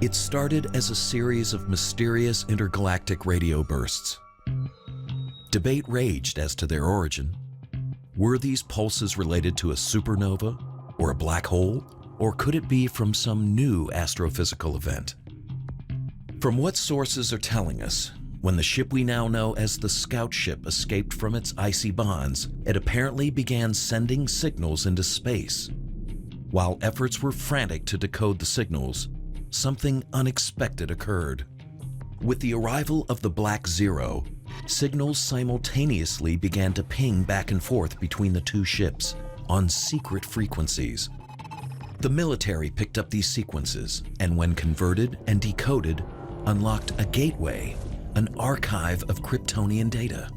It started as a series of mysterious intergalactic radio bursts. Debate raged as to their origin. Were these pulses related to a supernova or a black hole, or could it be from some new astrophysical event? From what sources are telling us, when the ship we now know as the Scout Ship escaped from its icy bonds, it apparently began sending signals into space. While efforts were frantic to decode the signals, something unexpected occurred. With the arrival of the Black Zero, signals simultaneously began to ping back and forth between the two ships on secret frequencies. The military picked up these sequences and, when converted and decoded, unlocked a gateway, an archive of Kryptonian data.